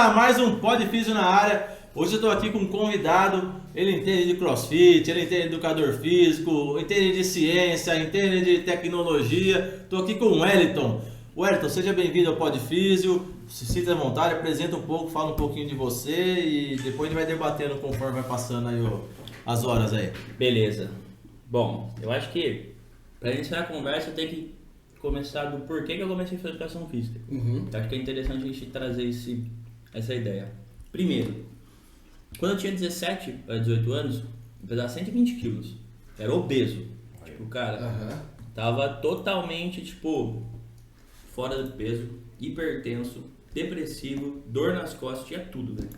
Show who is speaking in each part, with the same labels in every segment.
Speaker 1: galera, mais um Pod Físio na área. Hoje eu estou aqui com um convidado, ele entende de crossfit, ele entende de educador físico, entende de ciência, entende de tecnologia. Estou aqui com o Wellington. Wellington, seja bem-vindo ao Pod Físio, se sinta à vontade, apresenta um pouco, fala um pouquinho de você e depois a gente vai debatendo conforme vai passando aí as horas aí.
Speaker 2: Beleza. Bom, eu acho que para iniciar a conversa eu tenho que começar do porquê que eu comecei a fazer educação física. Então, acho que é interessante a gente trazer essa ideia. Primeiro, quando eu tinha 17 para 18 anos, eu pesava 120 quilos. Era obeso. Tipo, cara, tava totalmente, fora do peso, hipertenso, depressivo, dor nas costas, tinha tudo, velho.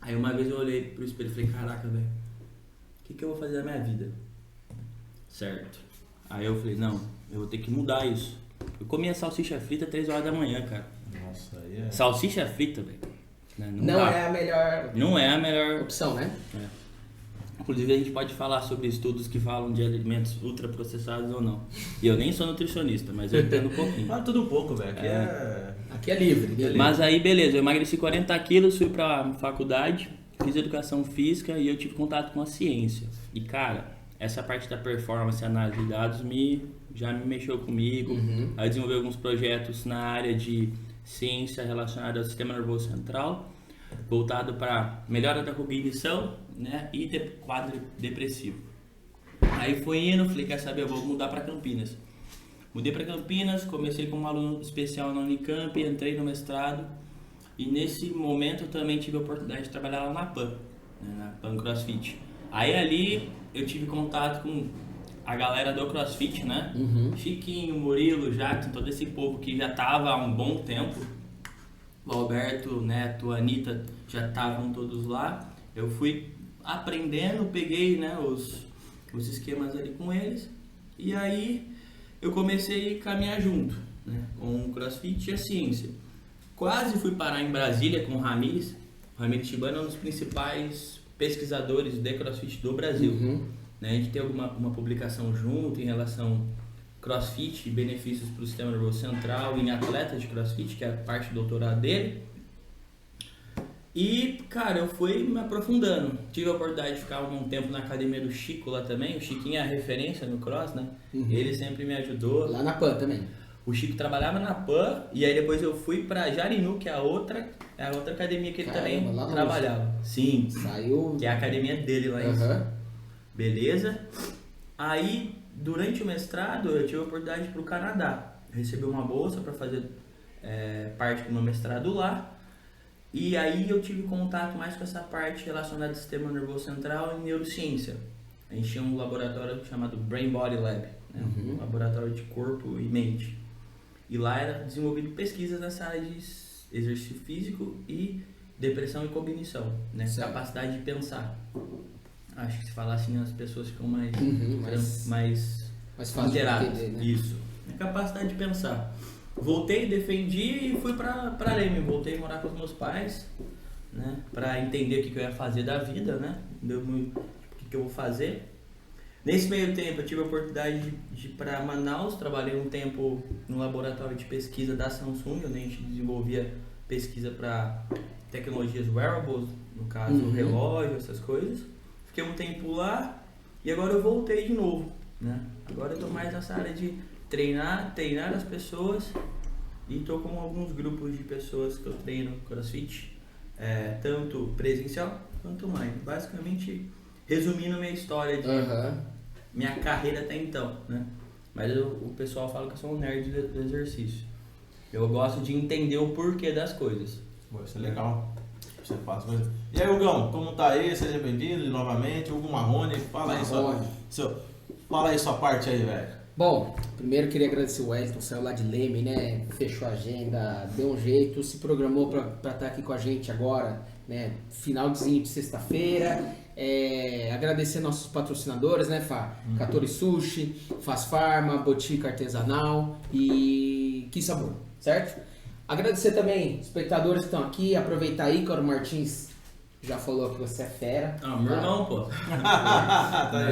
Speaker 2: Aí uma vez eu olhei pro espelho e falei, caraca, velho, o que eu vou fazer da minha vida? Certo. Aí eu falei, não, eu vou ter que mudar isso. Eu comia salsicha frita 3 horas da manhã, cara.
Speaker 1: Nossa, aí é...
Speaker 2: Salsicha frita, velho.
Speaker 3: Não é a melhor...
Speaker 2: Não é a melhor
Speaker 3: opção, né?
Speaker 2: É. Inclusive a gente pode falar sobre estudos que falam de alimentos ultraprocessados ou não. E eu nem sou nutricionista, mas eu entendo um pouquinho.
Speaker 1: Fala tudo um pouco, velho.
Speaker 3: Aqui é livre.
Speaker 2: Mas aí, beleza, eu emagreci 40 quilos, fui pra faculdade, fiz educação física e eu tive contato com a ciência. E, cara, essa parte da performance, análise de dados, já me mexeu comigo. Aí eu desenvolvi alguns projetos na área de ciência relacionada ao sistema nervoso central, voltado para melhora da cognição, né, e quadro depressivo. Aí foi indo, falei, quer saber, eu vou mudar para Campinas. Mudei para Campinas, comecei como aluno especial na Unicamp, entrei no mestrado e nesse momento eu também tive a oportunidade de trabalhar lá na PAN, né, na PAN CrossFit. Aí ali eu tive contato com a galera do CrossFit, né? Chiquinho, Murilo, Jackson, todo esse povo que já tava há um bom tempo. O Alberto, Neto, a Anitta já estavam todos lá. Eu fui aprendendo, peguei, né, os esquemas ali com eles. E aí eu comecei a caminhar junto, né, com o CrossFit e a ciência. Quase fui parar em Brasília com o Ramires. O Ramires Shibano é um dos principais pesquisadores de CrossFit do Brasil. A gente tem uma publicação junto em relação CrossFit e benefícios para o sistema nervoso central em atletas de CrossFit, que é parte do doutorado dele. E, cara, eu fui me aprofundando. Tive a oportunidade de ficar um tempo na academia do Chico lá também. O Chiquinho é a referência no cross, né? Ele sempre me ajudou.
Speaker 3: Lá na PAN também.
Speaker 2: O Chico trabalhava na PAN e aí depois eu fui pra Jarinu, que é a outra academia que ele também trabalhava. Sim,
Speaker 3: saiu...
Speaker 2: que é a academia dele lá em cima. Beleza? Aí, durante o mestrado, eu tive a oportunidade de ir pro Canadá. Eu recebi uma bolsa para fazer parte do meu mestrado lá. E aí eu tive contato mais com essa parte relacionada ao sistema nervoso central e neurociência. A gente tinha um laboratório chamado Brain Body Lab, né? Um laboratório de corpo e mente. E lá era desenvolvido pesquisas nessa área de exercício físico e depressão e cognição, né? Capacidade de pensar. Acho que se falar assim as pessoas ficam mais inteiradas. Entender, né? Isso. A capacidade de pensar. Voltei, defendi e fui pra Leme. Voltei a morar com os meus pais, né? Pra entender o que eu ia fazer da vida, né? O que eu vou fazer. Nesse meio tempo eu tive a oportunidade de ir para Manaus, trabalhei um tempo no laboratório de pesquisa da Samsung, onde a gente desenvolvia pesquisa para tecnologias wearables, no caso relógio, essas coisas. Fiquei um tempo lá e agora eu voltei de novo, né? Agora eu estou mais nessa área de treinar as pessoas e estou com alguns grupos de pessoas que eu treino CrossFit, tanto presencial quanto online. Basicamente, resumindo minha história de minha carreira até então, né? Mas o pessoal fala que eu sou um nerd do exercício. Eu gosto de entender o porquê das coisas.
Speaker 1: Isso é legal. Você faz coisa. E aí, Hugão, como tá aí? Seja bem-vindo novamente. Hugo Marrone, fala aí sua parte aí, velho.
Speaker 3: Bom, primeiro queria agradecer o Wellington, saiu lá de Leme, né? Fechou a agenda, deu um jeito, se programou para estar aqui com a gente agora, né? Finalzinho de sexta-feira. Agradecer nossos patrocinadores, né, Fá? Katori Sushi, Faz Farma, Botica Artesanal e Que Sabor, certo? Agradecer também os espectadores que estão aqui, aproveitar aí, Ícaro Martins já falou que você é fera.
Speaker 2: Meu irmão, pô.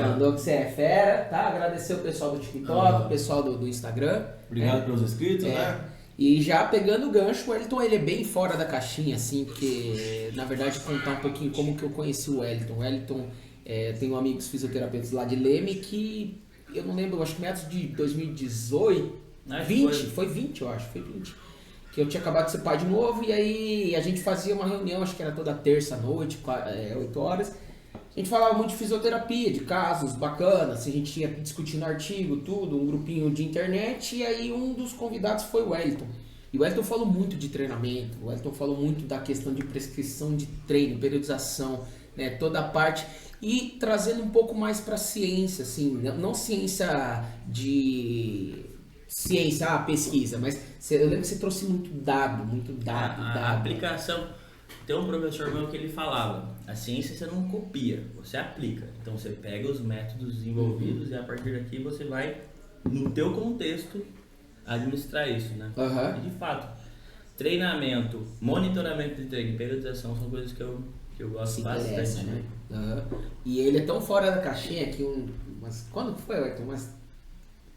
Speaker 3: Mandou que você é fera, tá? Agradecer o pessoal do TikTok, o pessoal do Instagram.
Speaker 1: Obrigado pelos inscritos, né?
Speaker 3: E já pegando o gancho, o Wellington ele é bem fora da caixinha, assim, porque na verdade contar um pouquinho como que eu conheci o Wellington. O Wellington tem amigos fisioterapeutas lá de Leme que eu não lembro, acho que meados de 2018, 20, foi 20 eu acho, foi 20. Que eu tinha acabado de ser pai de novo e aí a gente fazia uma reunião, acho que era toda terça-noite, 8 horas. A gente falava muito de fisioterapia, de casos bacanas, a gente ia discutindo artigo, tudo, um grupinho de internet, e aí um dos convidados foi o Wellington. E o Wellington falou muito de treinamento, o Wellington falou muito da questão de prescrição de treino, periodização, né, toda a parte, e trazendo um pouco mais para ciência, assim, não ciência de... ciência, pesquisa, mas eu lembro que você trouxe muito dado.
Speaker 2: A aplicação, tem um professor meu que ele falava, a ciência você não copia, você aplica. Então você pega os métodos desenvolvidos e a partir daqui você vai, no teu contexto, administrar isso, né? E de fato, treinamento, monitoramento de treino e periodização são coisas que eu gosto bastante.
Speaker 3: Né? E ele é tão fora da caixinha que quando foi, Ayrton?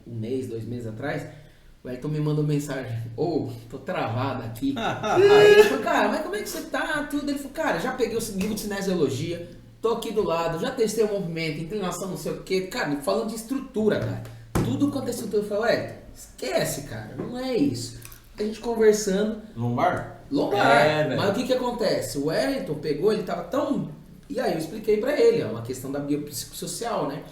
Speaker 3: Um mês, 2 meses atrás, o Ayrton me mandou mensagem, tô travado aqui. Aí ele falou, cara, mas como é que você tá? Tudo. Ele falou, cara, já peguei o livro de cinesiologia, tô aqui do lado, já testei o movimento, inclinação, não sei o que, cara, falando de estrutura, cara. Tudo quanto é estrutura, eu falei, Ayrton, esquece, cara, não é isso. A gente conversando.
Speaker 1: Lombar?
Speaker 3: Mas o que acontece? O Wellington pegou, ele tava tão... E aí eu expliquei pra ele, é uma questão da biopsicossocial, né?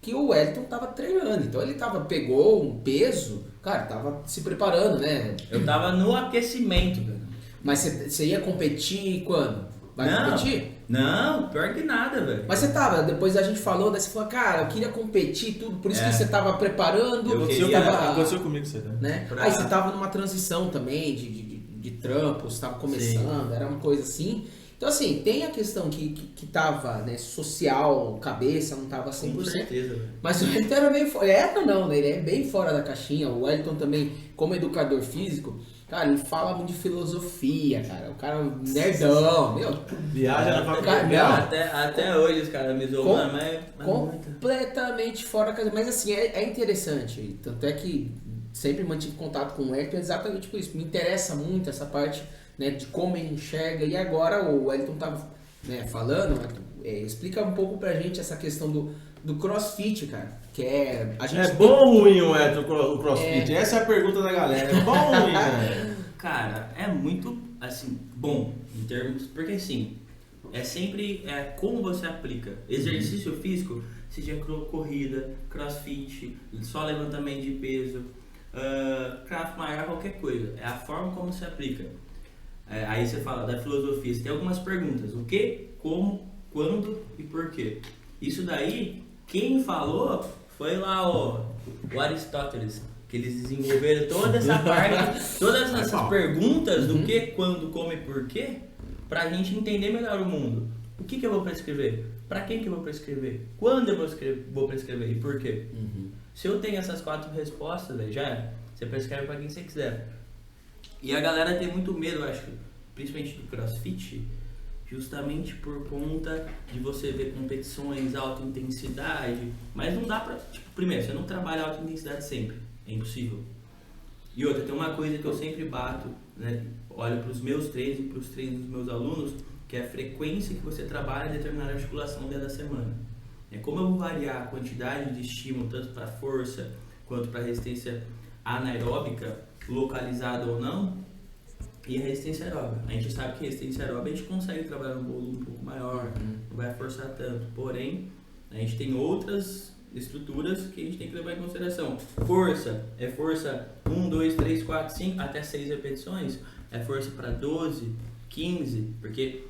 Speaker 3: Que o Wellington tava treinando, então ele pegou um peso, cara, tava se preparando, né?
Speaker 2: Eu tava no aquecimento, velho.
Speaker 3: Mas você ia competir quando? Competir?
Speaker 2: Não, pior que nada, velho.
Speaker 3: Mas você tava, depois a gente falou, daí você falou, cara, eu queria competir tudo, por isso que você tava preparando.
Speaker 1: Aconteceu comigo você,
Speaker 3: né? Aí você tava numa transição também de trampo, você tava começando, Sim. Era uma coisa assim. Então, assim, tem a questão que tava, né, social, cabeça, não tava 100%.
Speaker 2: Com certeza, velho.
Speaker 3: Mas o Wellington era meio fora. Né? Ele é bem fora da caixinha. O Wellington também, como educador físico, cara, ele fala muito de filosofia, cara. O cara é um nerdão, meu.
Speaker 1: Viaja na faculdade.
Speaker 2: Até hoje os caras me zoam, mas
Speaker 3: completamente fora da caixinha. Mas, assim, é interessante. Tanto é que sempre mantive contato com o Wellington exatamente por isso. Me interessa muito essa parte, né, de como ele enxerga. E agora o Wellington tava, né, falando, explica um pouco pra gente essa questão do CrossFit, cara. Que a gente
Speaker 1: bom ou ruim o CrossFit? Essa é a pergunta da galera. É bom ou ruim, né?
Speaker 2: Cara, é muito, assim, bom em termos... Porque, assim, é sempre como você aplica. Exercício físico, seja corrida, CrossFit, só levantamento de peso, Krav Maga, qualquer coisa. É a forma como se aplica. Aí você fala da filosofia, você tem algumas perguntas. O que, como, quando e por quê? Isso daí, quem falou foi lá o Aristóteles, que eles desenvolveram toda essa parte, todas essas perguntas do que, quando, como e por quê, pra gente entender melhor o mundo. O que eu vou prescrever? Pra quem que eu vou prescrever? Quando eu vou prescrever e por quê? Se eu tenho essas 4 respostas, já é. Você prescreve pra quem você quiser. E a galera tem muito medo, eu acho, principalmente do CrossFit, justamente por conta de você ver competições, alta intensidade, mas não dá pra... primeiro, você não trabalha alta intensidade sempre, é impossível. E outra, tem uma coisa que eu sempre bato, né, olho pros meus treinos e pros treinos dos meus alunos, que é a frequência que você trabalha em determinada articulação dentro da semana. Como eu vou variar a quantidade de estímulo, tanto para força quanto para resistência anaeróbica, localizada ou não, e a resistência aeróbica. A gente sabe que a resistência aeróbica a gente consegue trabalhar um volume um pouco maior, não vai forçar tanto. Porém, a gente tem outras estruturas que a gente tem que levar em consideração. Força, é força 1, 2, 3, 4, 5, até 6 repetições. É força para 12, 15, porque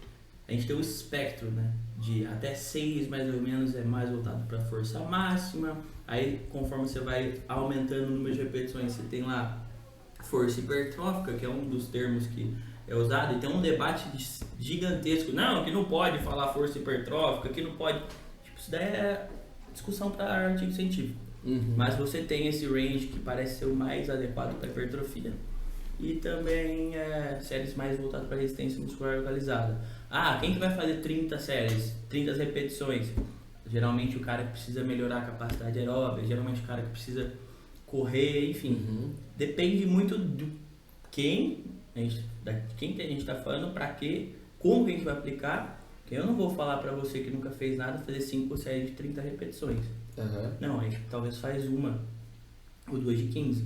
Speaker 2: a gente tem um espectro, né? De até 6 mais ou menos é mais voltado para força máxima. Aí conforme você vai aumentando o número de repetições, você tem lá força hipertrófica, que é um dos termos que é usado, e tem um debate gigantesco. Não, que não pode falar força hipertrófica, que não pode... isso daí é discussão para artigo científico. Mas você tem esse range que parece ser o mais adequado para hipertrofia. E também séries mais voltadas para resistência muscular localizada. Quem que vai fazer 30 séries, 30 repetições? Geralmente o cara que precisa melhorar a capacidade aeróbica, geralmente o cara que precisa correr, enfim. Depende muito do quem a gente está falando, para quê, como que a gente vai aplicar. Que eu não vou falar para você que nunca fez nada fazer 5 séries de 30 repetições. Não, a gente talvez faz uma ou 2 de 15.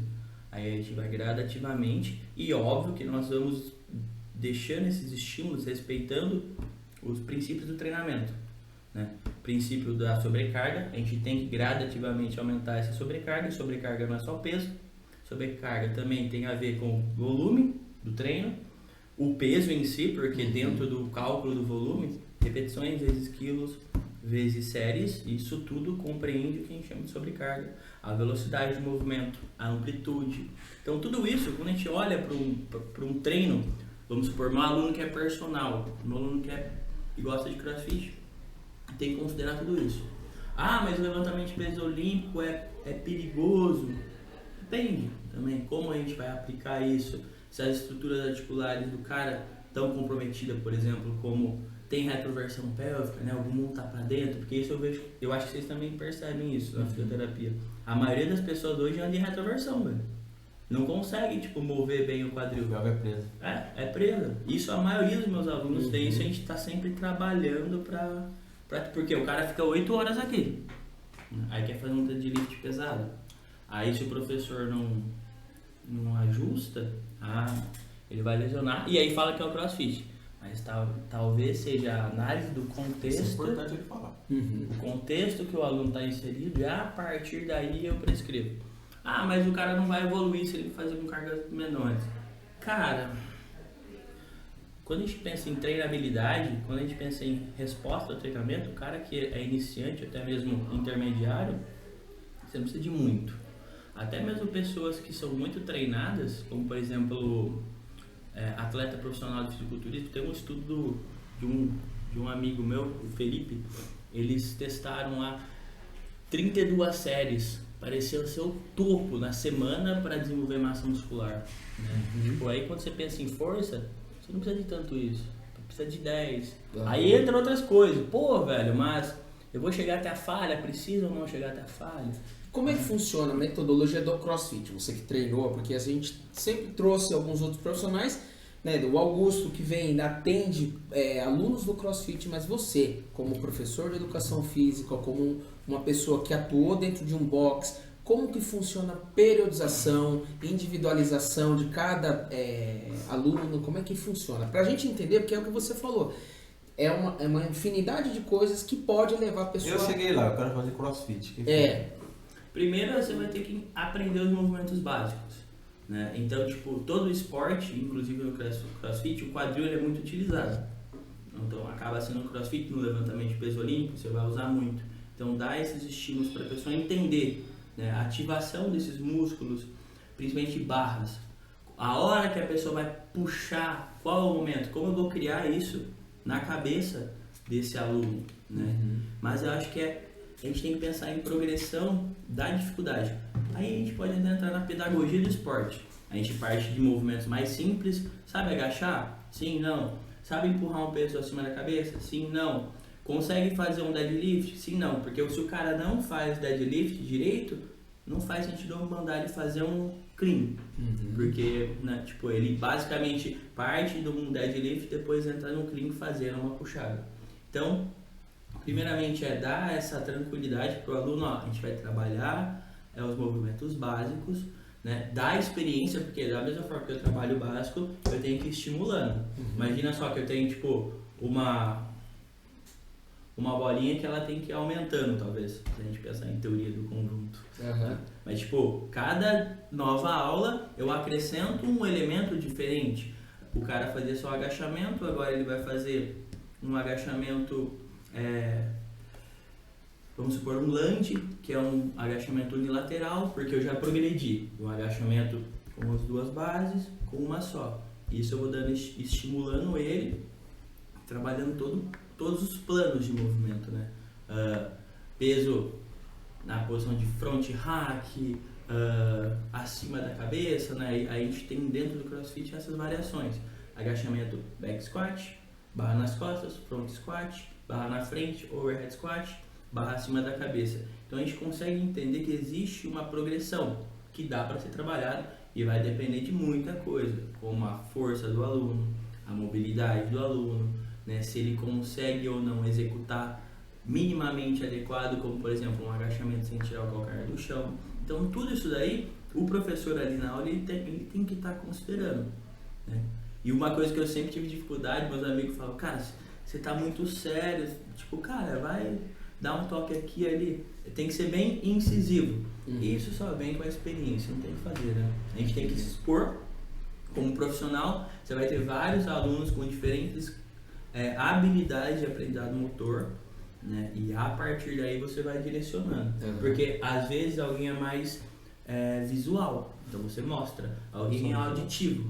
Speaker 2: Aí a gente vai gradativamente e óbvio que nós vamos deixando esses estímulos, respeitando os princípios do treinamento, né? Princípio da sobrecarga, a gente tem que gradativamente aumentar essa sobrecarga. Sobrecarga não é só peso, sobrecarga também tem a ver com o volume do treino, o peso em si, porque dentro do cálculo do volume, repetições vezes quilos vezes séries, isso tudo compreende o que a gente chama de sobrecarga, a velocidade de movimento, a amplitude. Então tudo isso, quando a gente olha para um treino, vamos supor, um aluno que é personal, um aluno que gosta de CrossFit, tem que considerar tudo isso. Ah, mas o levantamento de peso olímpico é perigoso. Depende também como a gente vai aplicar isso, se as estruturas articulares do cara estão comprometidas, por exemplo, como tem retroversão pélvica, né? Algum mundo tá para dentro, porque isso eu acho que vocês também percebem isso na fisioterapia. A maioria das pessoas hoje anda em retroversão, velho. Não consegue, tipo, mover bem o quadril.
Speaker 1: O pelve é preso.
Speaker 2: É presa. Isso a maioria dos meus alunos tem, isso a gente tá sempre trabalhando porque o cara fica 8 horas aqui. Aí quer fazer um deadlift pesado. Aí se o professor não ajusta, ele vai lesionar. E aí fala que é o CrossFit. Mas talvez seja a análise do contexto.
Speaker 1: Isso é importante ele falar.
Speaker 2: O contexto que o aluno está inserido, e a partir daí eu prescrevo. Mas o cara não vai evoluir se ele fazer com cargas menores. Cara, quando a gente pensa em treinabilidade, quando a gente pensa em resposta ao treinamento, o cara que é iniciante, até mesmo intermediário, você não precisa de muito. Até mesmo pessoas que são muito treinadas, como por exemplo, atleta profissional de fisiculturismo, tem um estudo de um amigo meu, o Felipe, eles testaram lá 32 séries, pareceu ser o topo na semana para desenvolver massa muscular, né? Tipo, aí quando você pensa em força, você não precisa de tanto isso, precisa de 10. Aí entra outras coisas, pô velho, mas eu vou chegar até a falha, preciso ou não chegar até a falha?
Speaker 3: Como é que funciona a metodologia do CrossFit? Você que treinou, porque a gente sempre trouxe alguns outros profissionais, né, do Augusto que vem, atende alunos do CrossFit, mas você, como professor de educação física, como uma pessoa que atuou dentro de um box, como que funciona a periodização, individualização de cada aluno, como é que funciona? Pra gente entender, porque é o que você falou, é uma infinidade de coisas que pode levar a pessoa...
Speaker 1: Eu cheguei lá, eu quero fazer CrossFit.
Speaker 2: Primeiro você vai ter que aprender os movimentos básicos, né? Então, tipo, todo esporte, inclusive no CrossFit, o quadril ele é muito utilizado. Então, acaba sendo no CrossFit, no levantamento de peso olímpico, você vai usar muito. Então, dá esses estímulos para a pessoa entender, né, a ativação desses músculos, principalmente barras. A hora que a pessoa vai puxar, qual é o momento, como eu vou criar isso na cabeça desse aluno, né? Mas eu acho que a gente tem que pensar em progressão da dificuldade. Aí a gente pode entrar na pedagogia do esporte. A gente parte de movimentos mais simples. Sabe agachar? Sim, não. Sabe empurrar um peso acima da cabeça? Sim, não. Consegue fazer um deadlift? Sim, não. Porque se o cara não faz deadlift direito, não faz sentido eu mandar ele fazer um clean. Porque, né, tipo, ele basicamente parte de um deadlift e depois entra no clean fazendo uma puxada. Então, primeiramente dar essa tranquilidade para o aluno, a gente vai trabalhar os movimentos básicos, né? Dar experiência, porque da mesma forma que eu trabalho o básico, eu tenho que ir estimulando. Imagina só que eu tenho tipo uma bolinha que ela tem que ir aumentando, talvez, se a gente pensar em teoria do conjunto. Mas tipo, cada nova aula eu acrescento um elemento diferente. O cara fazia só agachamento, agora ele vai fazer um agachamento, vamos supor um lunge, que é um agachamento unilateral, porque eu já progredi um agachamento com as duas bases, com uma só. Isso eu vou dando, estimulando ele, trabalhando todos os planos de movimento, né? Peso na posição de front hack, acima da cabeça, né? Aí a gente tem dentro do CrossFit essas variações. Agachamento back squat, barra nas costas, front squat, barra na frente, overhead squat, barra acima da cabeça. Então a gente consegue entender que existe uma progressão, que dá para ser trabalhado e vai depender de muita coisa, como a força do aluno, a mobilidade do aluno, né? Se ele consegue ou não executar minimamente adequado, como por exemplo um agachamento sem tirar o calcanhar do chão. Então tudo isso daí, o professor ali na aula ele tem que estar considerando, né? E uma coisa que eu sempre tive dificuldade, meus amigos falam, cara, você tá muito sério, tipo, cara, vai dar um toque aqui e ali, tem que ser bem incisivo. E isso só vem com a experiência, não tem o que fazer, né? A gente tem que se expor como profissional, você vai ter vários alunos com diferentes habilidades de aprendizado motor, né? E a partir daí você vai direcionando. Porque às vezes alguém é mais visual, então você mostra. Alguém é auditivo,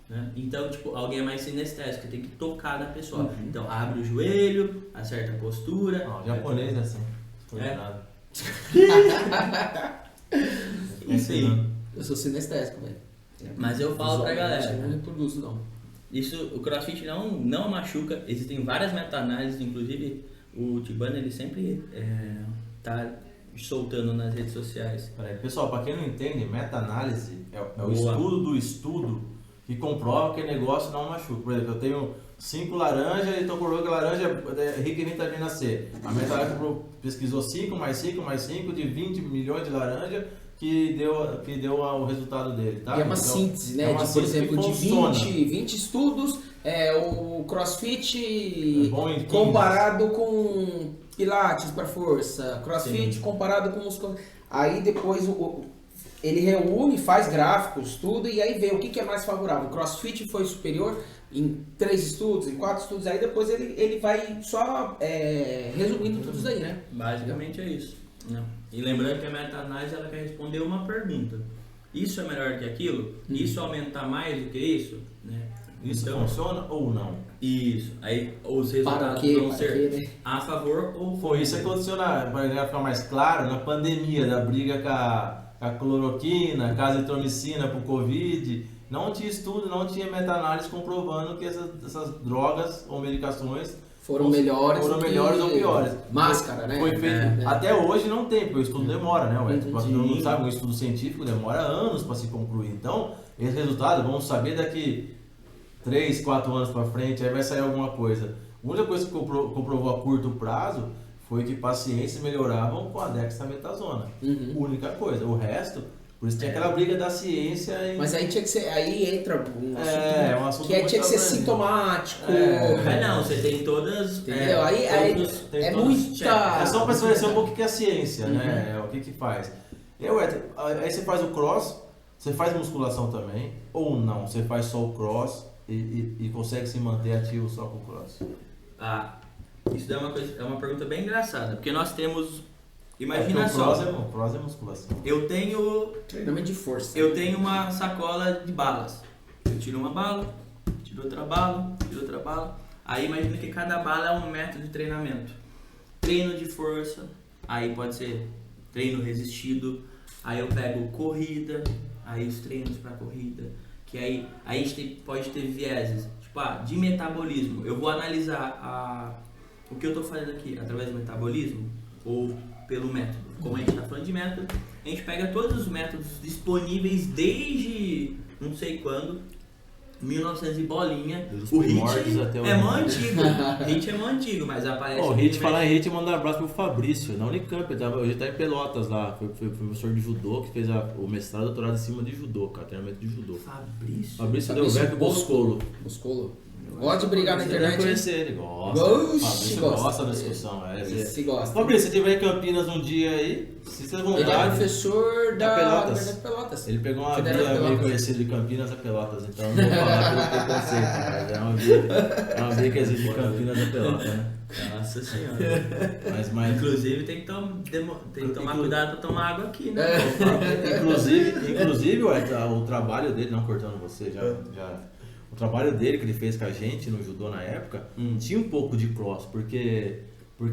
Speaker 2: né? Então, tipo, alguém é mais sinestésico, tem que tocar na pessoa. Então, abre o joelho, acerta a postura.
Speaker 1: Não, japonês é assim. Estou ligado.
Speaker 2: Isso aí.
Speaker 3: Eu sou sinestésico, velho.
Speaker 2: Mas eu falo pra galera,
Speaker 3: Eu não reproduzo, não.
Speaker 2: isso, o CrossFit não machuca, existem várias meta-análises, inclusive o Tibano ele sempre tá soltando nas redes sociais.
Speaker 1: Peraí, pessoal, para quem não entende, meta-análise é o
Speaker 2: Boa.
Speaker 1: estudo do estudo que comprova que o negócio não machuca. Por exemplo, eu tenho 5 laranjas e estou provando que a laranja é rica em vitamina C. A meta-análise pesquisou 5 mais 5 mais 5 de 20 milhões de laranjas que deu o resultado dele, tá?
Speaker 3: E é uma
Speaker 1: Então,
Speaker 3: síntese, né?
Speaker 1: é uma
Speaker 3: De, por
Speaker 1: síntese
Speaker 3: exemplo,
Speaker 1: que
Speaker 3: de
Speaker 1: funciona.
Speaker 3: 20 estudos, o CrossFit
Speaker 1: É bom em 15.
Speaker 3: comparado com Pilates para força, CrossFit
Speaker 2: Sim.
Speaker 3: comparado com os... Aí depois ele reúne, faz gráficos, tudo, e aí vê o que é mais favorável. O CrossFit foi superior em 3 estudos, em 4 estudos, aí depois ele vai só resumindo tudo isso aí, né?
Speaker 2: Basicamente é isso, né? E lembrando que a meta-análise ela quer responder uma pergunta. Isso é melhor que aquilo? Isso aumenta mais do que isso? Né?
Speaker 1: Isso
Speaker 2: Então,
Speaker 1: funciona ou não?
Speaker 2: Isso. Aí os
Speaker 3: Para
Speaker 2: resultados
Speaker 3: quê?
Speaker 2: vão
Speaker 3: Para
Speaker 2: ser
Speaker 3: quê, né?
Speaker 2: a favor ou
Speaker 1: Foi isso que aconteceu, para ficar mais claro, na pandemia, da briga com a cloroquina, com a azitromicina para o Covid. Não tinha estudo, não tinha meta-análise comprovando que essas drogas ou medicações
Speaker 3: Foram melhores
Speaker 1: ou piores.
Speaker 3: Máscara, né?
Speaker 1: Foi feito. Até hoje não tem, porque o estudo demora, né?
Speaker 3: Entendi.
Speaker 1: Todo mundo sabe, um estudo científico demora anos para se concluir. Então, esse resultado, vamos saber daqui 3, 4 anos para frente, aí vai sair alguma coisa. A única coisa que comprovou a curto prazo foi que pacientes melhoravam com a dexametasona. Única coisa. O resto, por isso tinha aquela briga da ciência.
Speaker 3: Mas aí tinha que ser, aí entra um assunto,
Speaker 1: um assunto
Speaker 3: que tinha que ser
Speaker 1: muito
Speaker 3: sintomático.
Speaker 2: não, você tem todas.
Speaker 3: Entendeu? Aí
Speaker 1: tem
Speaker 3: é
Speaker 1: todos os
Speaker 3: muita.
Speaker 1: É só para esclarecer um pouco o que é a ciência, né? O que faz. Aí você faz o cross, você faz musculação também, ou não? Você faz só o cross e consegue se manter ativo só com o cross?
Speaker 2: Isso é uma pergunta bem engraçada, porque nós temos.
Speaker 1: Porque
Speaker 2: Imagina
Speaker 1: o
Speaker 2: só.
Speaker 1: cross é musculação.
Speaker 2: Eu tenho
Speaker 3: Treinamento de força.
Speaker 2: Eu tenho uma sacola de balas. Eu tiro uma bala, tiro outra bala, tiro outra bala. Aí imagina que cada bala é um método de treinamento. Treino de força, aí pode ser treino resistido. Aí eu pego corrida, aí os treinos para corrida. Que aí a gente pode ter vieses, tipo, de metabolismo. Eu vou analisar o que eu estou fazendo aqui através do metabolismo ou pelo método. Como a gente está falando de método, a gente pega todos os métodos disponíveis desde não sei quando, 1900 e bolinha.
Speaker 1: Dos
Speaker 2: O HIIT
Speaker 1: primórdios até
Speaker 2: é mó
Speaker 1: hoje.
Speaker 2: antigo. O HIIT é mó antigo, mas aparece.
Speaker 1: O HIIT, falar em HIIT, mandar um abraço pro Fabrício, na Unicamp. Hoje tá em Pelotas lá. Foi professor de judô que fez o mestrado e doutorado em cima de judô, cara, treinamento de judô. Fabrício Del Vecchio Boscolo.
Speaker 3: Gosta de brigar na
Speaker 1: Você deve
Speaker 3: internet.
Speaker 1: conhecer ele, gosta.
Speaker 3: Oxi,
Speaker 1: Fabrício gosta da discussão.
Speaker 3: Se gosta.
Speaker 1: Fabrício, se tiver em Campinas um dia aí, se você
Speaker 3: Ele é
Speaker 1: vontade.
Speaker 3: professor da
Speaker 1: Pelotas.
Speaker 3: Universidade de Pelotas.
Speaker 1: Ele pegou uma
Speaker 3: Federal
Speaker 1: via meio
Speaker 3: Pelotas.
Speaker 1: conhecida de Campinas a Pelotas, então não vou falar pelo preconceito, mas é uma via que existe de Campinas a Pelotas, né?
Speaker 2: Nossa senhora.
Speaker 1: Mas
Speaker 2: Inclusive tem que tomar cuidado pra tomar água aqui, né?
Speaker 1: inclusive o trabalho dele, não cortando você, o trabalho dele que ele fez com a gente no judô na época, tinha um pouco de cross, porque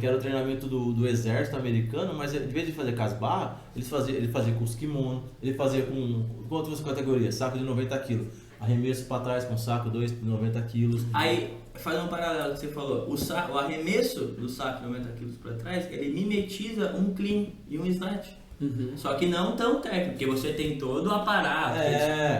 Speaker 1: era o treinamento do exército americano, mas em vez de fazer com as barras, ele fazia com os kimonos, ele fazia com quantas categorias? Saco de 90 kg, arremesso para trás com saco de 90 kg.
Speaker 2: Aí, faz um paralelo que você falou, o arremesso do saco de 90 kg para trás, ele mimetiza um clean e um snatch. Só que não tão técnico, porque você tem todo o aparato.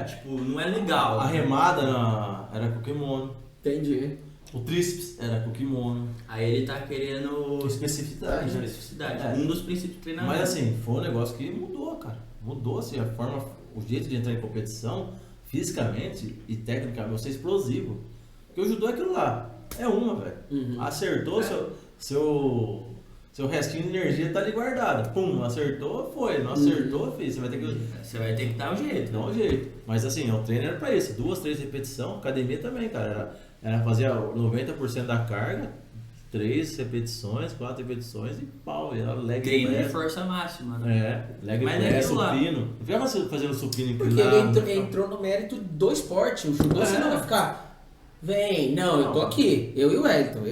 Speaker 2: Tipo, não é legal.
Speaker 1: A remada era com kimono.
Speaker 3: Entendi.
Speaker 1: O tríceps era com kimono.
Speaker 2: Aí ele tá querendo
Speaker 1: Especificidade.
Speaker 2: especificidade. Um dos princípios de treinamento.
Speaker 1: Mas assim, foi um negócio que mudou, cara. Mudou assim, a forma, o jeito de entrar em competição, fisicamente e tecnicamente, você é explosivo. Porque o judô é aquilo lá. É uma, velho. Acertou, seu restinho de energia tá ali guardado. Pum, acertou, foi. Não acertou, filho. Você vai ter que
Speaker 2: dar um jeito.
Speaker 1: dar um jeito. Mas assim, o treino era pra isso. 2, 3 repetições. Academia também, cara. Era fazer 90% da carga, 3 repetições, 4 repetições e pau. Era leg
Speaker 2: treino de
Speaker 1: press.
Speaker 2: força máxima, né?
Speaker 1: Leg
Speaker 2: Mas
Speaker 1: press,
Speaker 2: é
Speaker 1: supino. Não fica você fazendo supino
Speaker 3: Porque
Speaker 1: inclinado.
Speaker 3: ele entrou no mérito do esporte. O judô você não vai ficar. Vem, não, eu tô aqui, eu e o Wellington.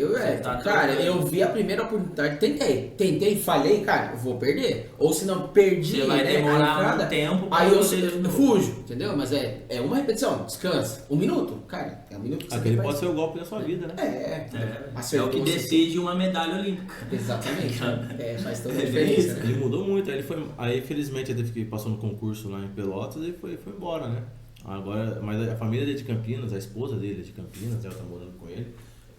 Speaker 2: Tá
Speaker 3: Cara, eu vi a primeira oportunidade, tentei, falhei, cara, eu vou perder. Ou se não, perdi.
Speaker 2: Você vai demorar um tempo pra
Speaker 3: aí eu
Speaker 2: você
Speaker 3: fujo, entendeu? Mas é uma repetição, descansa. 1 minuto, cara, é 1 minuto que você
Speaker 1: Aquele
Speaker 3: tem
Speaker 1: pode ser o golpe da sua vida, né?
Speaker 2: É
Speaker 3: Acertou,
Speaker 2: o que decide uma medalha olímpica.
Speaker 3: Exatamente. Faz toda a diferença, né?
Speaker 1: Ele mudou muito, aí infelizmente ele passou no concurso lá em Pelotas e foi embora, né? Agora, mas a família dele é de Campinas, a esposa dele é de Campinas, ela tá morando com ele.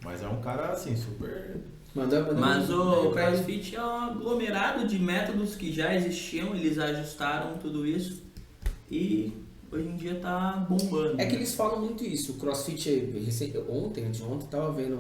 Speaker 1: Mas é um cara assim, super.
Speaker 2: Mas o CrossFit é um aglomerado de métodos que já existiam, eles ajustaram tudo isso e hoje em dia tá bombando.
Speaker 3: É que eles falam muito isso. O CrossFit, anteontem, tava vendo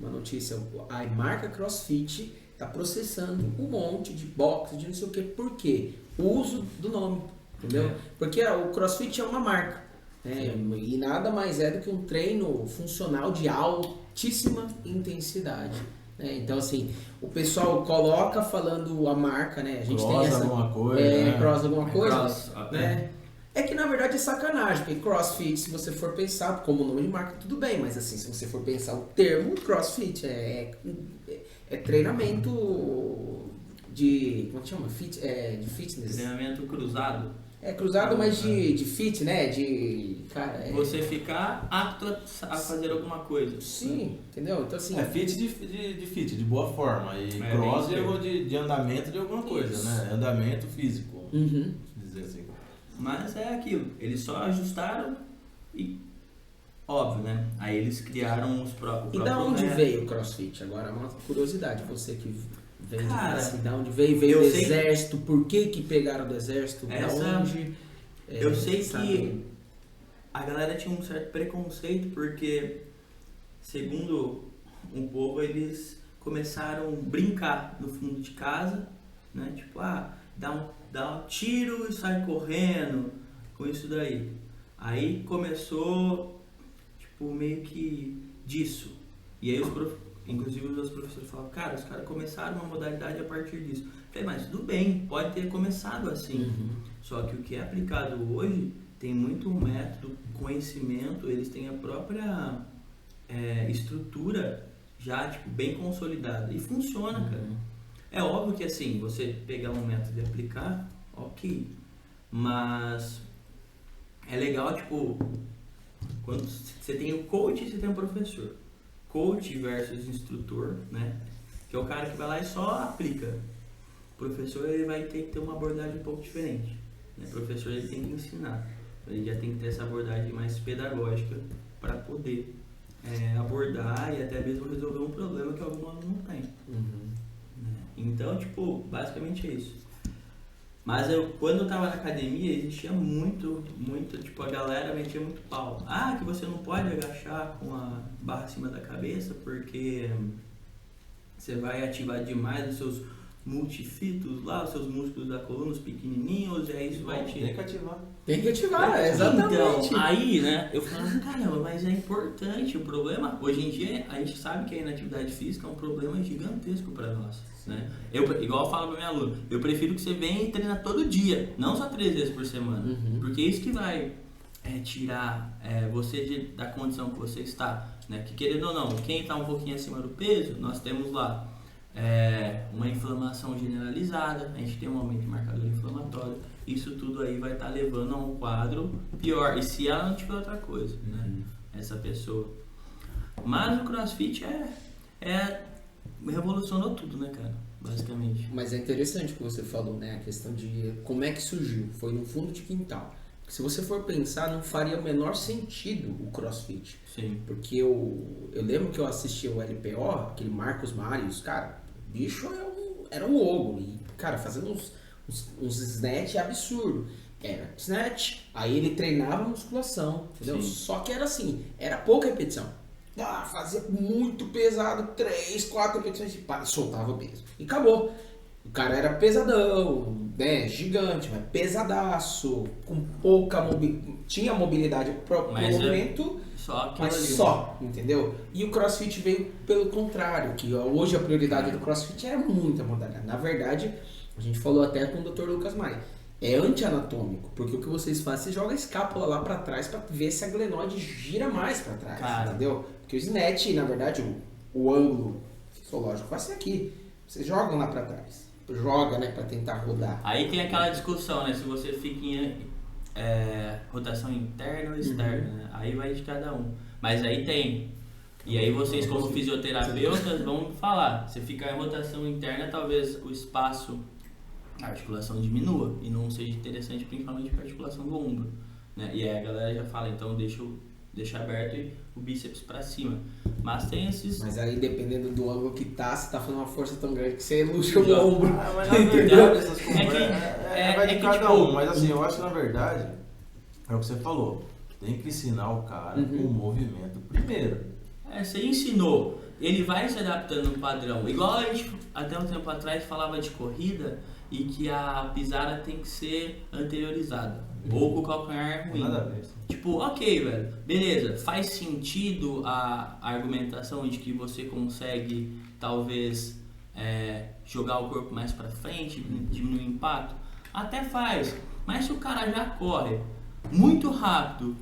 Speaker 3: uma notícia, a marca CrossFit tá processando um monte de boxe, de não sei o que. Por quê? O uso do nome, entendeu? Porque o CrossFit é uma marca. E nada mais é do que um treino funcional de altíssima intensidade. Então, assim, o pessoal coloca falando a marca, né? A gente
Speaker 1: cross
Speaker 3: tem essa.
Speaker 1: Alguma coisa,
Speaker 3: cross alguma coisa.
Speaker 2: Cross,
Speaker 3: né? É que na verdade é sacanagem, porque CrossFit, se você for pensar como nome de marca, tudo bem, mas assim, se você for pensar o termo CrossFit, é treinamento de. Como que chama? De fitness.
Speaker 2: Treinamento cruzado.
Speaker 3: É cruzado, mas de fit, né? Cara,
Speaker 2: você ficar apto a fazer alguma coisa.
Speaker 3: Sim, entendeu? Então assim.
Speaker 1: Fit de boa forma. E cross de andamento de alguma coisa,
Speaker 3: isso,
Speaker 1: né? Andamento físico. Dizer assim.
Speaker 2: Mas é aquilo, eles só ajustaram e. Óbvio, né? Aí eles criaram os próprios.
Speaker 3: E da onde veio o CrossFit? Agora, uma curiosidade, você que vem
Speaker 2: Cara,
Speaker 3: da onde veio do exército, por que pegaram do exército, da onde?
Speaker 2: Eu sei que a galera tinha um certo preconceito porque, segundo um povo, eles começaram a brincar no fundo de casa, né? Tipo, dá um tiro e sai correndo com isso daí. Aí começou, tipo, meio que disso. E aí inclusive os professores falavam, cara, os caras começaram uma modalidade a partir disso. Falei, mas tudo bem, pode ter começado assim. Só que o que é aplicado hoje tem muito método, conhecimento, eles têm a própria estrutura já tipo, bem consolidada. E funciona, cara. É óbvio que assim, você pegar um método e aplicar, ok. Mas é legal, tipo, quando você tem o coach e você tem o professor. Coach versus instrutor, né? Que é o cara que vai lá e só aplica. O professor ele vai ter que ter uma abordagem um pouco diferente. Né? O professor ele tem que ensinar. Ele já tem que ter essa abordagem mais pedagógica para poder abordar e até mesmo resolver um problema que algum aluno não tem. Né? Então, tipo, basicamente é isso. Mas quando eu tava na academia, existia muito, tipo, a galera metia muito pau. Que você não pode agachar com a barra acima da cabeça porque você vai ativar demais os seus multifitos lá, os seus músculos da coluna, os pequenininhos, e aí isso vai te...
Speaker 3: Tem que ativar, exatamente.
Speaker 2: Então, aí, né, eu falava, caramba, mas é importante. O problema, hoje em dia, a gente sabe que a inatividade física é um problema gigantesco para nós. Né? Igual eu falo para minha aluna, eu prefiro que você venha e treine todo dia, não só 3 vezes por semana, porque é isso que vai tirar você da condição que você está, né? Que querendo ou não, quem está um pouquinho acima do peso, nós temos lá uma inflamação generalizada, a gente tem um aumento de marcador inflamatório, isso tudo aí vai estar levando a um quadro pior, e se ela não tiver outra coisa, né? Essa pessoa. Mas o CrossFit revolucionou tudo, né, cara? basicamente.
Speaker 3: Mas é interessante o que você falou, né? A questão de como é que surgiu. Foi no fundo de quintal. Porque se você for pensar, não faria o menor sentido o CrossFit.
Speaker 2: Sim.
Speaker 3: Porque eu lembro que eu assisti o LPO, aquele Marcos Marius, cara, o bicho era um ogro. E, cara, fazendo uns snatch absurdo. Era snatch, aí ele treinava musculação, entendeu?
Speaker 2: Sim.
Speaker 3: Só que era assim, era pouca repetição. Fazia muito pesado, 3, 4 repetições e soltava o peso. E acabou. O cara era pesadão, né? Gigante, mas pesadaço, com pouca mobilidade. Tinha mobilidade pro movimento, mas só, entendeu? E o CrossFit veio pelo contrário, que hoje a prioridade do CrossFit é muita modalidade. Na verdade, a gente falou até com o Dr. Lucas Maia. É anti-anatômico, porque o que vocês fazem, você joga a escápula lá pra trás pra ver se a glenoide gira mais pra trás, cara, entendeu? Porque o snatch, na verdade, o ângulo fisiológico vai ser aqui. Vocês jogam lá pra trás. Joga, né, pra tentar rodar.
Speaker 2: Aí tem aquela discussão, né, se você fica em rotação interna ou externa, né? Aí vai de cada um. Mas aí tem. E aí vocês, como fisioterapeutas, vão falar. Se ficar em rotação interna, talvez o espaço, a articulação diminua e não seja interessante, principalmente para a articulação do ombro, né? E aí a galera já fala, então deixa aberto e o bíceps para cima. Mas tem esses...
Speaker 3: Mas aí, dependendo do ângulo que tá, você tá fazendo uma força tão grande que você luxa o ombro.
Speaker 1: Mas na verdade, essas vai de
Speaker 2: que,
Speaker 1: cada
Speaker 2: tipo,
Speaker 1: um. Mas assim, eu acho que na verdade, é o que você falou. Tem que ensinar o cara o movimento primeiro.
Speaker 2: Você ensinou, ele vai se adaptando no padrão. Igual a gente, até um tempo atrás, falava de corrida e que a pisada tem que ser anteriorizada. Ou com o calcanhar ruim.
Speaker 1: Nada a ver.
Speaker 2: Tipo, ok, velho, beleza, faz sentido a argumentação de que você consegue, talvez, jogar o corpo mais pra frente, diminuir o impacto? Até faz, mas se o cara já corre muito rápido,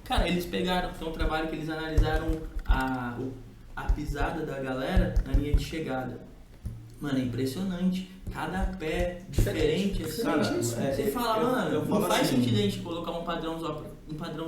Speaker 2: cara, eles pegaram, foi um trabalho que eles analisaram a pisada da galera na linha de chegada. Mano, é impressionante. Cada pé diferente, assim.
Speaker 1: Cara,
Speaker 2: você fala, mano, não faz sentido a gente colocar um padrão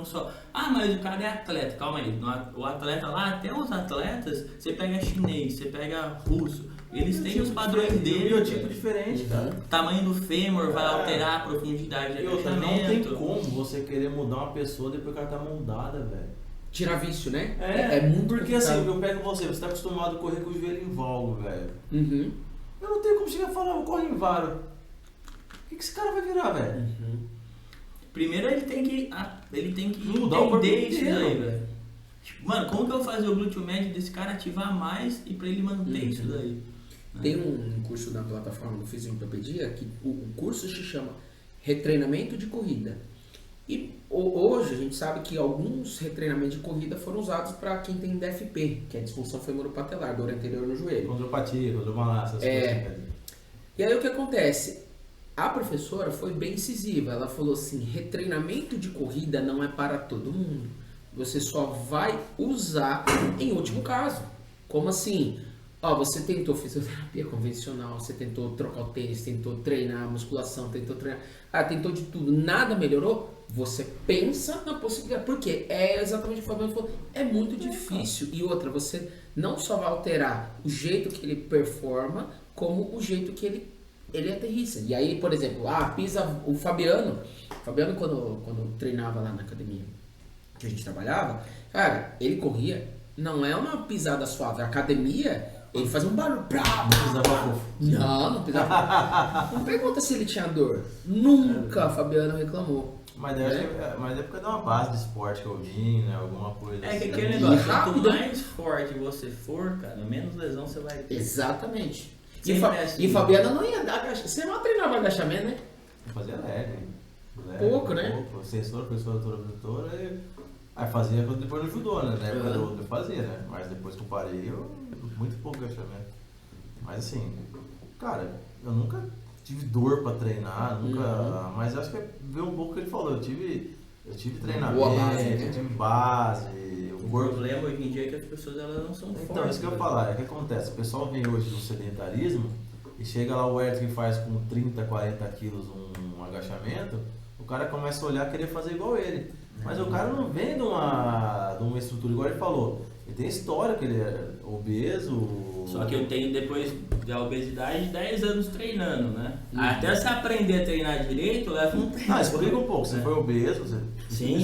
Speaker 2: só. Ah, mas o cara é atleta, calma aí. O atleta lá, até os atletas, você pega chinês, você pega russo, eles têm os padrões deles.
Speaker 1: Biotipo diferente, cara.
Speaker 2: Tamanho do fêmur vai alterar a profundidade de agachamento.
Speaker 1: Não tem como você querer mudar uma pessoa depois que ela tá moldada, velho.
Speaker 3: Tirar vício, né?
Speaker 1: É
Speaker 3: muito
Speaker 1: porque
Speaker 3: complicado.
Speaker 1: assim, eu pego você tá acostumado a correr com o joelho em valgo, velho.
Speaker 3: Uhum.
Speaker 1: Eu não tenho como chegar e falar, eu corro em varo. O que esse cara vai virar, velho?
Speaker 3: Uhum.
Speaker 2: Primeiro ele tem que
Speaker 1: mudar o corpo
Speaker 2: entender isso
Speaker 1: inteiro.
Speaker 2: daí, velho. Tipo, mano, como que eu vou fazer o glúteo médio desse cara ativar mais e pra ele manter isso daí?
Speaker 3: Tem um curso na plataforma do Fisioterapia que o curso se chama Retreinamento de Corrida. E hoje a gente sabe que alguns retreinamentos de corrida foram usados para quem tem DFP, que é disfunção femoropatelar, dor anterior no joelho.
Speaker 1: Condropatia, condromalácia, essas coisas.
Speaker 3: E aí o que acontece? A professora foi bem incisiva, ela falou assim, retreinamento de corrida não é para todo mundo. Você só vai usar em último caso. Como assim? Você tentou fisioterapia convencional, você tentou trocar o tênis, tentou treinar musculação, tentou de tudo, nada melhorou? Você pensa na possibilidade, porque é exatamente o que o Fabiano falou, é muito difícil. E outra, você não só vai alterar o jeito que ele performa, como o jeito que ele aterrissa. E aí, por exemplo, pisa o Fabiano quando treinava lá na academia que a gente trabalhava, cara, ele corria, não é uma pisada suave, a academia, ele fazia um barulho. Não pisava. Não pergunta se ele tinha dor. Nunca Fabiano reclamou.
Speaker 1: Mas é porque dá uma base de esporte que eu vim, né? Alguma coisa
Speaker 2: É que
Speaker 1: assim.
Speaker 2: aquele negócio, quanto mais forte você for, cara, menos lesão você vai ter.
Speaker 3: Exatamente.
Speaker 2: Assim.
Speaker 3: E Fabiano não ia dar agachamento. Você não treinava agachamento, né?
Speaker 1: Eu fazia leve.
Speaker 3: Pouco, né?
Speaker 1: Professora, doutora. Aí fazia depois no judô, né? Na época eu fazia, né? Mas depois que eu parei, muito pouco agachamento. Mas assim, cara, eu nunca tive dor pra treinar, nunca. Mas acho que veio um pouco o que ele falou. Eu tive treinamento,
Speaker 3: boa base, né?
Speaker 1: eu tive base.
Speaker 2: O problema hoje em dia é que as pessoas elas não são fortes.
Speaker 1: Então, isso que eu ia falar, é o que acontece. O pessoal vem hoje do sedentarismo e chega lá o Ayrton que faz com 30, 40 quilos um agachamento, o cara começa a olhar e querer fazer igual ele. Mas o cara não vem de uma estrutura, igual ele falou. Ele tem história que ele é obeso.
Speaker 2: Só que eu tenho, depois da obesidade, 10 anos treinando, né? Até você aprender a treinar direito, leva um tempo.
Speaker 1: Explica um pouco. Você foi obeso?
Speaker 2: Sim.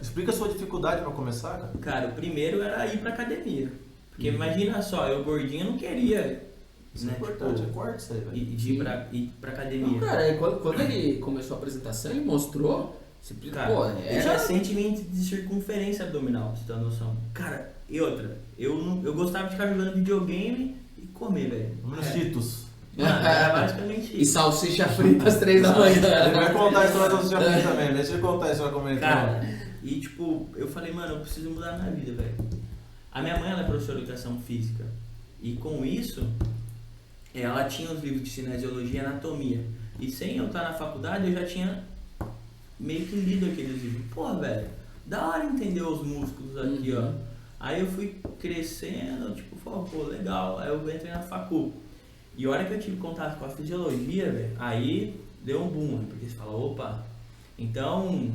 Speaker 1: Explica a sua dificuldade pra começar, cara.
Speaker 2: Cara, o primeiro era ir pra academia. Porque imagina só, eu gordinho não queria.
Speaker 1: Isso
Speaker 2: né?
Speaker 1: é importante, é corte isso aí, velho.
Speaker 2: Ir pra academia.
Speaker 3: Não, cara, quando ele começou a apresentação, ele mostrou.
Speaker 2: Cara,
Speaker 3: Pô,
Speaker 2: ele já sente limite de circunferência abdominal, pra você ter uma noção. Cara, e outra, eu gostava de ficar jogando videogame e comer, velho.
Speaker 1: Nos Cheetos.
Speaker 2: Mano, era basicamente
Speaker 3: E
Speaker 2: isso.
Speaker 3: salsicha frita às 3 da manhã.
Speaker 1: Ele vai contar a história do seu filho também, deixa ele contar a história como ele
Speaker 2: Cara, e tipo, eu falei, mano, eu preciso mudar a minha vida, velho. A minha mãe, ela é professora de educação física. E com isso, ela tinha os livros de cinesiologia e anatomia. E sem eu estar na faculdade, eu já tinha meio que lido aqueles livros. Pô, velho, da hora entender os músculos aqui, ó. Aí eu fui crescendo, tipo, pô, legal. Aí eu entrei na facul. E a hora que eu tive contato com a fisiologia, velho, aí deu um boom, né? Porque você fala, opa, então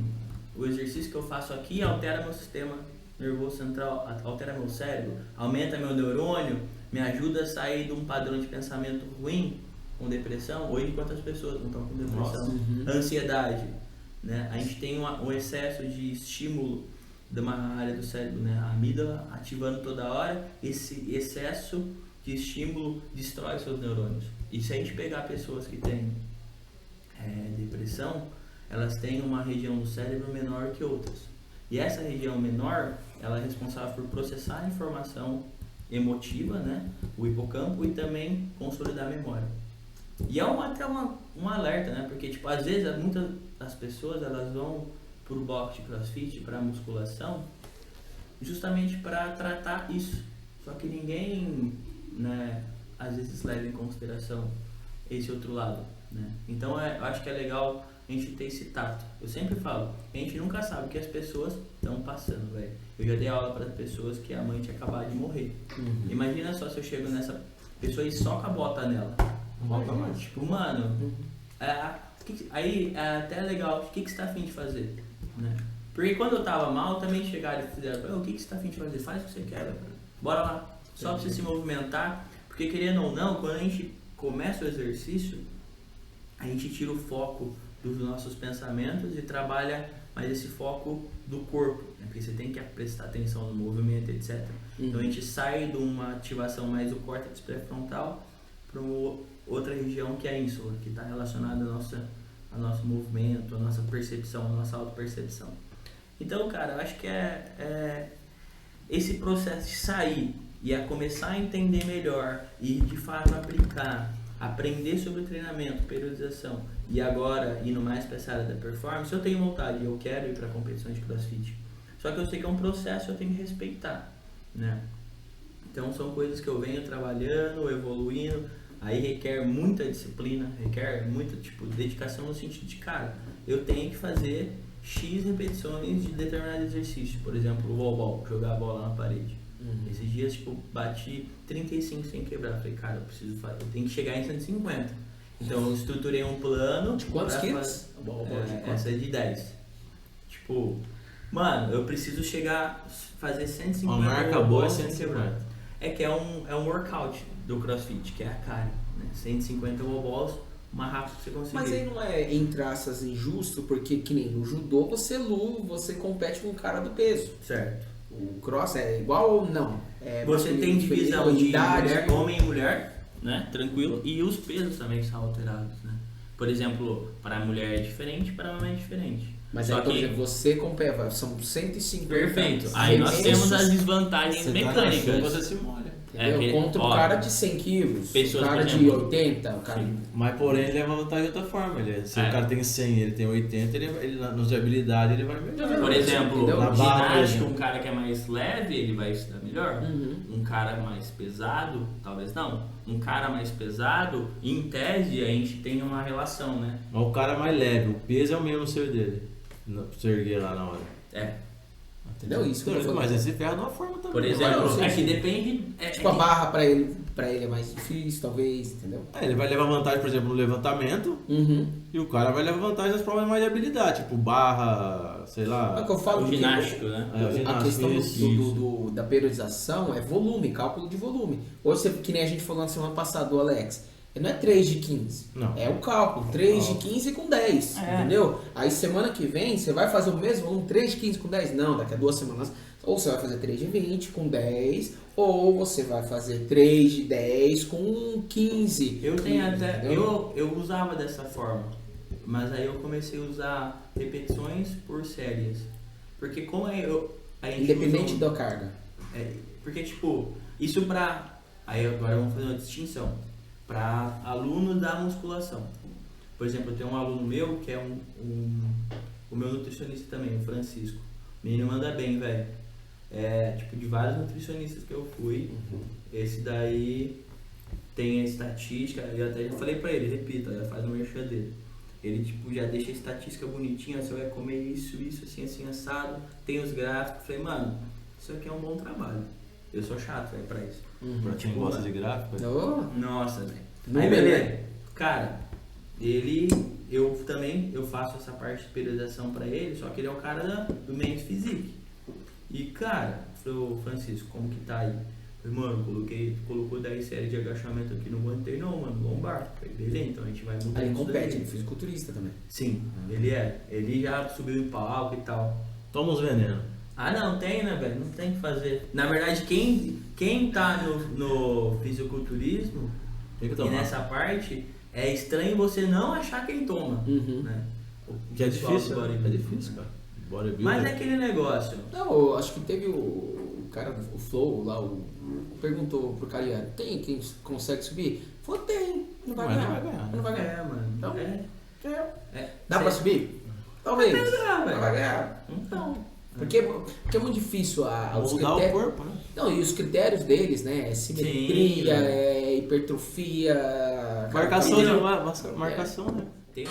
Speaker 2: o exercício que eu faço aqui altera meu sistema nervoso central, altera meu cérebro, aumenta meu neurônio, me ajuda a sair de um padrão de pensamento ruim, com depressão. Hoje, quantas pessoas não estão com depressão? Ansiedade, né? A gente tem um excesso de estímulo de uma área do cérebro, né? A amígdala ativando toda hora, esse excesso de estímulo destrói seus neurônios. E se a gente pegar pessoas que têm depressão, elas têm uma região do cérebro menor que outras. E essa região menor, ela é responsável por processar a informação emotiva, né? O hipocampo, e também consolidar a memória. E é até um alerta, né? Porque, tipo, às vezes, muitas das pessoas, elas vão pro box de crossfit, pra musculação, justamente para tratar isso. Só que ninguém, né, às vezes leva em consideração esse outro lado, né? Então, eu acho que é legal a gente ter esse tato. Eu sempre falo, a gente nunca sabe o que as pessoas estão passando, velho. Eu já dei aula para pessoas que a mãe tinha acabado de morrer. Imagina só se eu chego nessa pessoa e soco a bota nela.
Speaker 1: Não volta mais.
Speaker 2: Tipo, mano, aí é até legal, o que você tá afim de fazer, né? Porque quando eu tava mal, também chegaram e fizeram, o que você tá afim de fazer? Faz o que você quer, velho. Bora lá. Só pra você se movimentar, porque querendo ou não, quando a gente começa o exercício, a gente tira o foco dos nossos pensamentos e trabalha mais esse foco do corpo, né? Porque você tem que prestar atenção no movimento, etc. Então a gente sai de uma ativação mais do córtex pré-frontal para outra região que é a ínsula, que está relacionada ao nosso movimento, à nossa percepção, à nossa autopercepção. Então, cara, eu acho que é esse processo de sair e a começar a entender melhor e de fato aplicar, aprender sobre treinamento, periodização, e agora indo mais para essa área da performance, eu tenho vontade, eu quero ir para competições de crossfit. Só que eu sei que é um processo, eu tenho que respeitar, né? Então são coisas que eu venho trabalhando, evoluindo, aí requer muita disciplina, requer muita dedicação no sentido de, cara, eu tenho que fazer X repetições de determinado exercício, por exemplo, o wall-ball, jogar a bola na parede. Esses dias, bati 35 sem quebrar. Falei, cara, eu tenho que chegar em 150. Então, eu estruturei um plano.
Speaker 3: De quantos quilos?
Speaker 2: Essa é de 10. Mano, eu preciso fazer 150.
Speaker 1: Uma marca boa é 150.
Speaker 2: É que é um workout do CrossFit, que é a cara, né? 150 wall balls, o mais rápido que você conseguir.
Speaker 3: Mas aí não é, entre aspas, injusto, porque que nem no judô você compete com o cara do peso.
Speaker 2: Certo.
Speaker 3: O cross é igual ou não?
Speaker 2: Você tem divisão de
Speaker 3: idade,
Speaker 2: homem e mulher, né? Tranquilo. E os pesos também são alterados, né? Por exemplo, para a mulher é diferente, para a homem é diferente.
Speaker 3: Mas
Speaker 2: só
Speaker 3: aí, por
Speaker 2: que
Speaker 3: exemplo, você compete, são 150.
Speaker 2: perfeito. Aí nós temos as desvantagens mecânicas.
Speaker 1: Você se molha.
Speaker 3: Contra o cara de 100 quilos,
Speaker 2: pessoas,
Speaker 3: o cara de 80, o cara...
Speaker 1: Mas porém ele leva vantagem de outra forma. Se o cara tem 100 e ele tem 80, ele nas habilidades ele vai melhor.
Speaker 2: Por exemplo,
Speaker 3: na
Speaker 2: ginástica, um cara que é mais leve, ele vai se dar melhor. Um cara mais pesado, talvez não. Um cara mais pesado, em tese, a gente tem uma relação, né?
Speaker 1: Mas o cara mais leve, o peso é o mesmo ser dele. Pra você erguer lá na hora.
Speaker 3: Entendeu? Isso que eu tô falando.
Speaker 1: Mas esse ferro de uma forma também.
Speaker 2: Por exemplo,
Speaker 3: sim,
Speaker 2: é
Speaker 3: sim.
Speaker 2: que depende.
Speaker 3: Tipo, a barra pra ele é mais difícil, talvez, entendeu?
Speaker 1: Ele vai levar vantagem, por exemplo, no levantamento, e o cara vai levar vantagem nas provas mais de habilidade, tipo barra, sei lá.
Speaker 3: É o que eu falo
Speaker 2: o
Speaker 3: que
Speaker 2: ginástico, né?
Speaker 1: É, o
Speaker 3: a
Speaker 1: ginásio,
Speaker 3: questão
Speaker 1: isso.
Speaker 3: da periodização é volume, cálculo de volume. Hoje, você, que nem a gente falou na semana passada do Alex, não é 3 de 15.
Speaker 1: Não.
Speaker 3: É o cálculo, 3 de 15 com 10,
Speaker 2: É.
Speaker 3: entendeu? Aí semana que vem, você vai fazer o mesmo volume, 3 de 15 com 10? Não, daqui a 2 semanas, ou você vai fazer 3 de 20 com 10, ou você vai fazer 3 de 10 com 15.
Speaker 2: Eu tenho até.
Speaker 3: Entendeu?
Speaker 2: Eu usava dessa forma. Mas aí eu comecei a usar repetições por séries. Porque como a gente
Speaker 3: Independente
Speaker 2: usa
Speaker 3: da carga.
Speaker 2: porque tipo, isso pra. Aí agora vamos fazer uma distinção. Pra aluno da musculação. Por exemplo, eu tenho um aluno meu que é o meu nutricionista também, o Francisco. O menino manda bem, velho. Tipo, de vários nutricionistas que eu fui, esse daí tem a estatística, eu até já falei pra ele, repita, faz um merchan dele. Ele tipo, já deixa a estatística bonitinha, você vai comer isso, assim, assim, assado, tem os gráficos. Falei, mano, isso aqui é um bom trabalho. Eu sou chato, velho, pra isso.
Speaker 1: Pra quem
Speaker 2: Tipo,
Speaker 1: gosta de gráfico.
Speaker 3: Oh,
Speaker 2: nossa, velho. Aí
Speaker 3: número,
Speaker 2: beleza.
Speaker 3: né?
Speaker 2: Cara, eu faço essa parte de periodização pra ele, só que ele é o cara do Men's Physique. E cara, falei, Francisco, como que tá aí? Falei, mano, colocou 10 séries de agachamento aqui, não aguentei não, mano, lombar. Falei, beleza, então a gente vai mudar
Speaker 3: Aí ele
Speaker 2: isso
Speaker 3: compete,
Speaker 2: daí.
Speaker 3: ele é fisiculturista também.
Speaker 2: Sim, ele já subiu em palco e tal.
Speaker 1: Toma os venenos.
Speaker 2: Ah não, tem, né, velho? Não tem o que fazer. Na verdade, quem tá no fisiculturismo
Speaker 1: Tem que
Speaker 2: e
Speaker 1: tomar.
Speaker 2: nessa parte, é estranho você não achar quem toma. Né? O
Speaker 1: Que é
Speaker 2: pessoal
Speaker 1: difícil,
Speaker 2: do
Speaker 1: é
Speaker 2: bodybuilding.
Speaker 1: difícil, cara. Bodybuilder.
Speaker 2: Mas é aquele negócio.
Speaker 3: Não, eu acho que teve o cara, o Flow lá, perguntou pro Cariano, tem quem consegue subir? Falou, tem, não vai
Speaker 1: Mas
Speaker 3: ganhar.
Speaker 1: não vai ganhar,
Speaker 3: Não vai ganhar.
Speaker 2: É, mano.
Speaker 3: Então,
Speaker 2: É.
Speaker 3: Dá pra subir? Talvez.
Speaker 2: Dá,
Speaker 3: Não
Speaker 2: velho.
Speaker 3: vai ganhar.
Speaker 2: Então.
Speaker 3: Porque é muito difícil os
Speaker 1: mudar o
Speaker 3: critérios.
Speaker 1: corpo, né?
Speaker 3: Não, e os critérios deles, né? É simetria,
Speaker 2: Sim.
Speaker 3: é hipertrofia.
Speaker 1: Marcação,
Speaker 3: cardio-
Speaker 1: marcação, né?
Speaker 2: Tem.